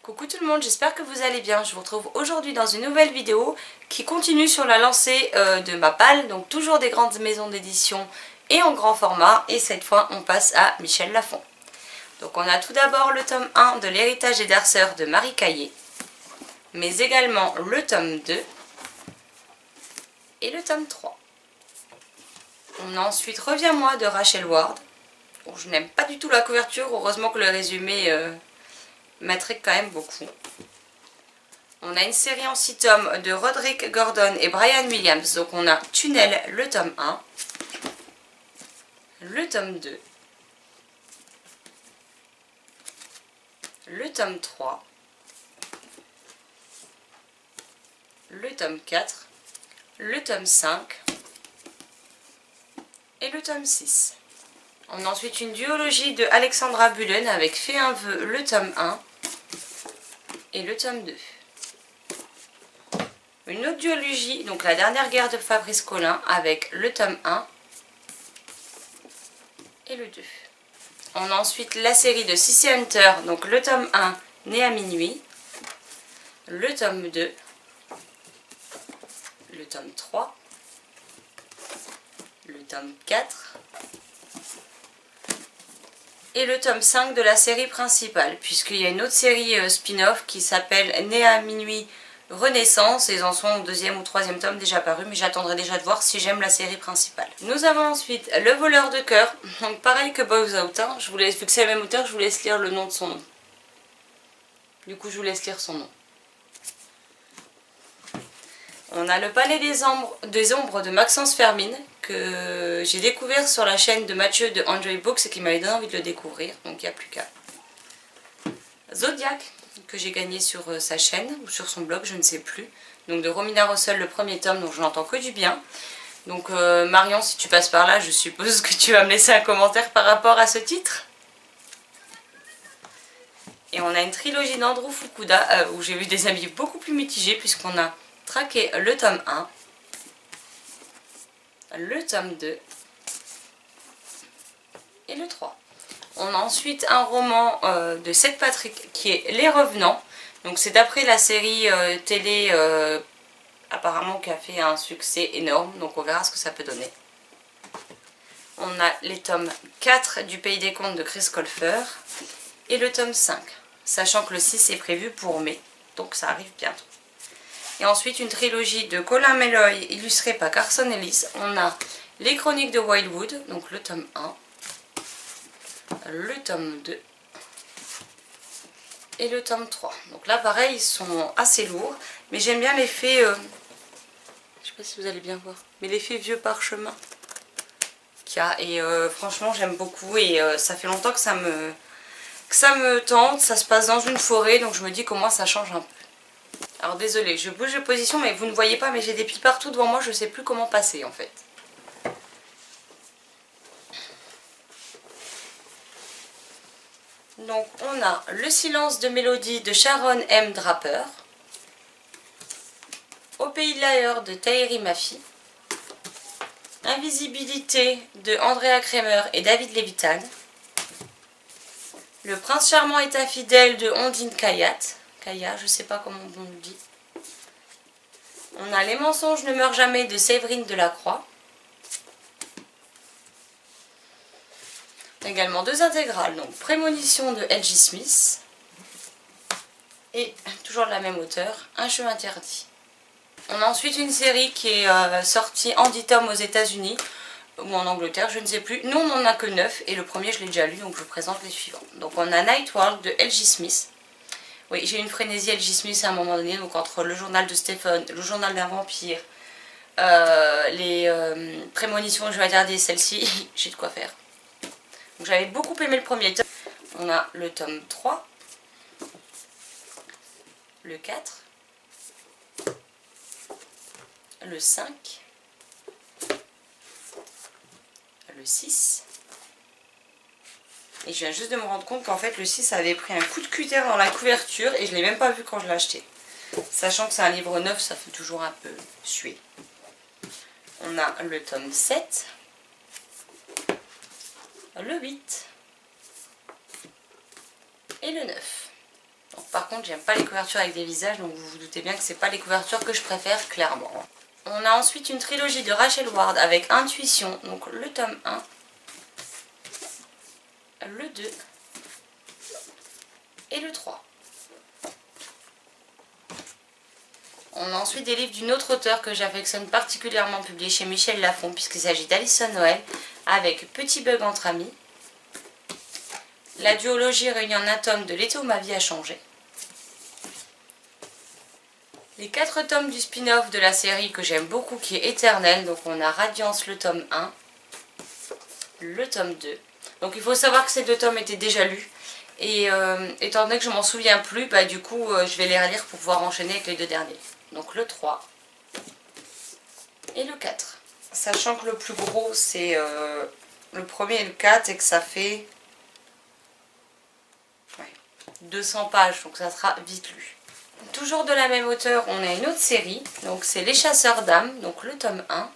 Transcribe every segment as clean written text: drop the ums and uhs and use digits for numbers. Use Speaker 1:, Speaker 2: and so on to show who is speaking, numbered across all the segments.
Speaker 1: Coucou tout le monde, j'espère que vous allez bien. Je vous retrouve aujourd'hui dans une nouvelle vidéo qui continue sur la lancée de ma palle. Donc toujours des grandes maisons d'édition et en grand format. Et cette fois on passe à Michel Lafon. Donc on a tout d'abord le tome 1 de l'héritage des Darceurs de Marie Caillé. Mais également le tome 2 et le tome 3. On a ensuite Reviens-moi de Rachel Ward. Bon, je n'aime pas du tout la couverture, heureusement que le résumé m'intrigue quand même beaucoup. On a une série en 6 tomes de Roderick Gordon et Brian Williams. Donc on a Tunnel, le tome 1, le tome 2, le tome 3, le tome 4, le tome 5 et le tome 6. On a ensuite une duologie de Alexandra Bullen avec Fais un vœu, le tome 1 et le tome 2. Une autre duologie, donc la dernière guerre de Fabrice Collin avec le tome 1 et le 2. On a ensuite la série de Sissy Hunter, donc le tome 1, Né à minuit, le tome 2, le tome 3, le tome 4 et le tome 5 de la série principale, puisqu'il y a une autre série spin-off qui s'appelle Né à minuit Renaissance, et ils en sont au 2e ou 3e tome déjà paru, mais j'attendrai déjà de voir si j'aime la série principale. Nous avons ensuite Le voleur de cœur, donc pareil que Boys Out, hein. Vu que c'est le même auteur, je vous laisse lire le nom de son nom. Du coup je vous laisse lire son nom. On a Le Palais des Ombres de Maxence Fermine, que j'ai découvert sur la chaîne de Mathieu de Enjoy Books et qui m'avait donné envie de le découvrir, donc il n'y a plus qu'à. Zodiac, que j'ai gagné sur sa chaîne ou sur son blog, je ne sais plus. Donc de Romina Russell, le premier tome, donc je n'entends que du bien. Donc Marion, si tu passes par là, je suppose que tu vas me laisser un commentaire par rapport à ce titre. Et on a une trilogie d'Andrew Fukuda, où j'ai vu des avis beaucoup plus mitigés, puisqu'on a traqué le tome 1, le tome 2 et le 3. On a ensuite un roman de Seth Patrick qui est Les Revenants. Donc c'est d'après la série télé apparemment qui a fait un succès énorme. Donc on verra ce que ça peut donner. On a les tomes 4 du Pays des Contes de Chris Colfer et le tome 5. Sachant que le 6 est prévu pour mai. Donc ça arrive bientôt. Et ensuite une trilogie de Colin Meloy illustrée par Carson Ellis. On a Les Chroniques de Wildwood, donc le tome 1. Le tome 2 et le tome 3. Donc là pareil, ils sont assez lourds, mais j'aime bien l'effet, je sais pas si vous allez bien voir, mais l'effet vieux parchemin qu'il y a, et franchement j'aime beaucoup, et ça fait longtemps que ça me tente. Ça se passe dans une forêt, donc je me dis qu'au moins ça change un peu. Alors désolée, je bouge de position, mais vous ne voyez pas, mais j'ai des plis partout devant moi, je sais plus comment passer en fait. Donc on a Le silence de Mélodie de Sharon M. Draper, Au pays de l'ailleurs de Taherry Mafi, Invisibilité de Andrea Kremer et David Levitan, Le prince charmant est infidèle de Ondine Kaya, je sais pas comment on le dit. On a Les mensonges ne meurent jamais de Séverine Delacroix. Également 2 intégrales, donc Prémonition de L.J. Smith et toujours de la même auteure, Un jeu interdit. On a ensuite une série qui est sortie en 10 tomes aux États-Unis ou en Angleterre, je ne sais plus. Nous on n'en a que 9 et le premier je l'ai déjà lu, donc je vous présente les suivants. Donc on a Night World de L.J. Smith. Oui, j'ai eu une frénésie L.J. Smith à un moment donné, donc entre le journal de Stephen, le journal d'un vampire, les prémonitions, je vais regarder celle-ci, j'ai de quoi faire. Donc j'avais beaucoup aimé le premier tome. On a le tome 3, le 4, le 5, le 6. Et je viens juste de me rendre compte qu'en fait le 6 avait pris un coup de cutter dans la couverture et je ne l'ai même pas vu quand je l'ai acheté. Sachant que c'est un livre neuf, ça fait toujours un peu suer. On a le tome 7, le 8 et le 9. Donc, par contre, j'aime pas les couvertures avec des visages, donc vous vous doutez bien que c'est pas les couvertures que je préfère, clairement. On a ensuite une trilogie de Rachel Ward avec Intuition, donc le tome 1, le 2 et le 3. On a ensuite des livres d'une autre auteure que j'affectionne particulièrement, publié chez Michel Lafon, puisqu'il s'agit d'Alison Noël, avec Petit Bug entre amis, la duologie réunie en un tome de L'été où ma vie a changé, les 4 tomes du spin-off de la série que j'aime beaucoup, qui est Éternel. Donc on a Radiance le tome 1, le tome 2. Donc il faut savoir que ces 2 tomes étaient déjà lus. Et étant donné que je m'en souviens plus, bah, du coup je vais les relire pour pouvoir enchaîner avec les 2 derniers. Donc le 3 et le 4. Sachant que le plus gros c'est le premier et le 4 et que ça fait 200 pages, donc ça sera vite lu. Toujours de la même auteure, on a une autre série, donc c'est Les Chasseurs d'âmes, donc le tome 1,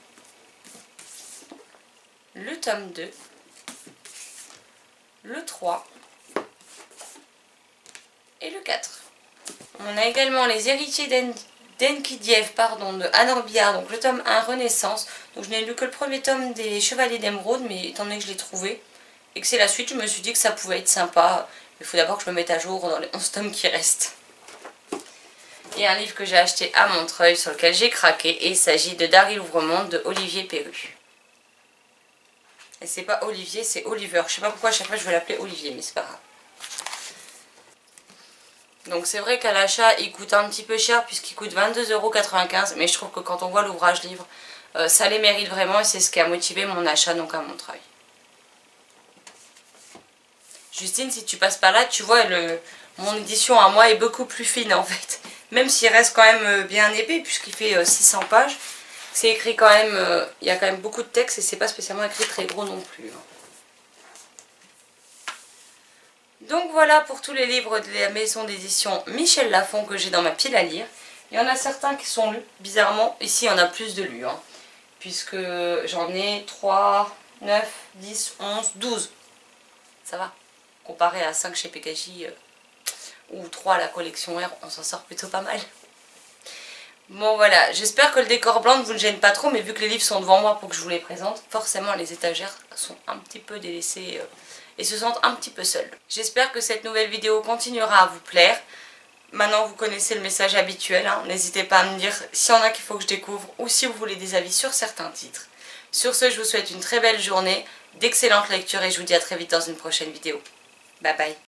Speaker 1: le tome 2, le 3 et le 4. On a également Les Héritiers d'Enkidief, de Anne Orbillard, donc le tome 1 Renaissance. Donc je n'ai lu que le premier tome des Chevaliers d'Émeraude, mais étant donné que je l'ai trouvé et que c'est la suite, je me suis dit que ça pouvait être sympa. Il faut d'abord que je me mette à jour dans les 11 tomes qui restent. Et un livre que j'ai acheté à Montreuil, sur lequel j'ai craqué, et il s'agit de Dari l'Ouvremonde de Olivier Perru. Et c'est pas Olivier, c'est Oliver. Je sais pas pourquoi à chaque fois je veux l'appeler Olivier, mais c'est pas grave. Donc c'est vrai qu'à l'achat il coûte un petit peu cher puisqu'il coûte 22,95 €, mais je trouve que quand on voit l'ouvrage livre, ça les mérite vraiment et c'est ce qui a motivé mon achat donc à Montreuil. Justine, si tu passes par là, tu vois, mon édition à moi est beaucoup plus fine en fait. Même s'il reste quand même bien épais puisqu'il fait 600 pages, c'est écrit quand même, il y a quand même beaucoup de texte et c'est pas spécialement écrit très gros non plus. Donc voilà pour tous les livres de la maison d'édition Michel Lafon que j'ai dans ma pile à lire. Il y en a certains qui sont lus, bizarrement, ici il y en a plus de lus, puisque j'en ai 3, 9, 10, 11, 12. Ça va, comparé à 5 chez PKJ ou 3 à la collection R, on s'en sort plutôt pas mal. Bon voilà, j'espère que le décor blanc ne vous gêne pas trop, mais vu que les livres sont devant moi pour que je vous les présente, forcément les étagères sont un petit peu délaissées et se sentent un petit peu seules. J'espère que cette nouvelle vidéo continuera à vous plaire. Maintenant vous connaissez le message habituel, n'hésitez pas à me dire s'il y en a qu'il faut que je découvre ou si vous voulez des avis sur certains titres. Sur ce, je vous souhaite une très belle journée, d'excellentes lectures et je vous dis à très vite dans une prochaine vidéo. Bye bye.